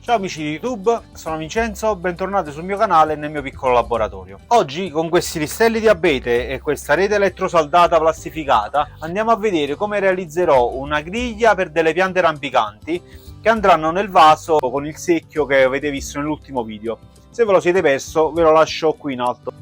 Ciao amici di YouTube, sono Vincenzo, bentornati sul mio canale e nel mio piccolo laboratorio. Oggi con questi listelli di abete e questa rete elettrosaldata plastificata andiamo a vedere come realizzerò una griglia per delle piante rampicanti che andranno nel vaso con il secchio che avete visto nell'ultimo video. Se ve lo siete perso ve lo lascio qui in alto.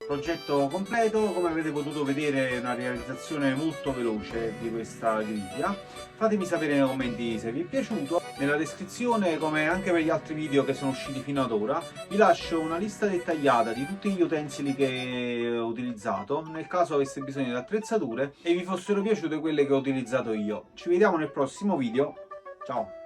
Progetto completo, come avete potuto vedere è una realizzazione molto veloce di questa griglia. Fatemi sapere nei commenti se vi è piaciuto. Nella descrizione, come anche per gli altri video che sono usciti fino ad ora, vi lascio una lista dettagliata di tutti gli utensili che ho utilizzato, nel caso aveste bisogno di attrezzature e vi fossero piaciute quelle che ho utilizzato io. Ci vediamo nel prossimo video, ciao!